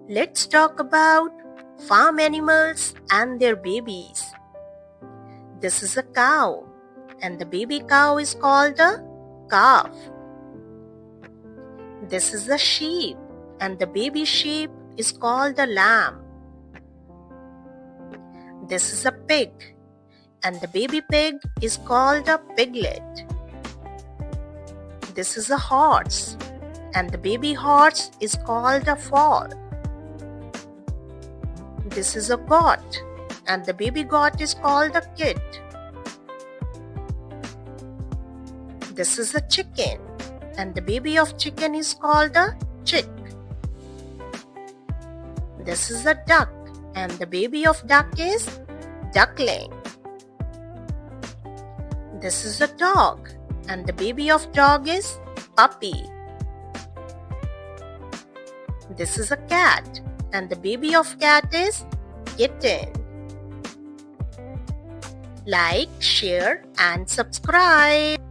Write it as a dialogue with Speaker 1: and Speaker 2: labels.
Speaker 1: Let's talk about farm animals and their babies. This is a cow, and the baby cow is called a calf. This is a sheep, and the baby sheep is called a lamb. This is a pig, and the baby pig is called a piglet. This is a horse, and the baby horse is called a foal. This is a goat, and the baby goat is called a kid. This is a chicken, and the baby of chicken is called a chick. This is a duck, and the baby of duck is duckling. This is a dog, and the baby of dog is puppy. This is a cat, and the baby of cat is kitten. Like, share, and subscribe.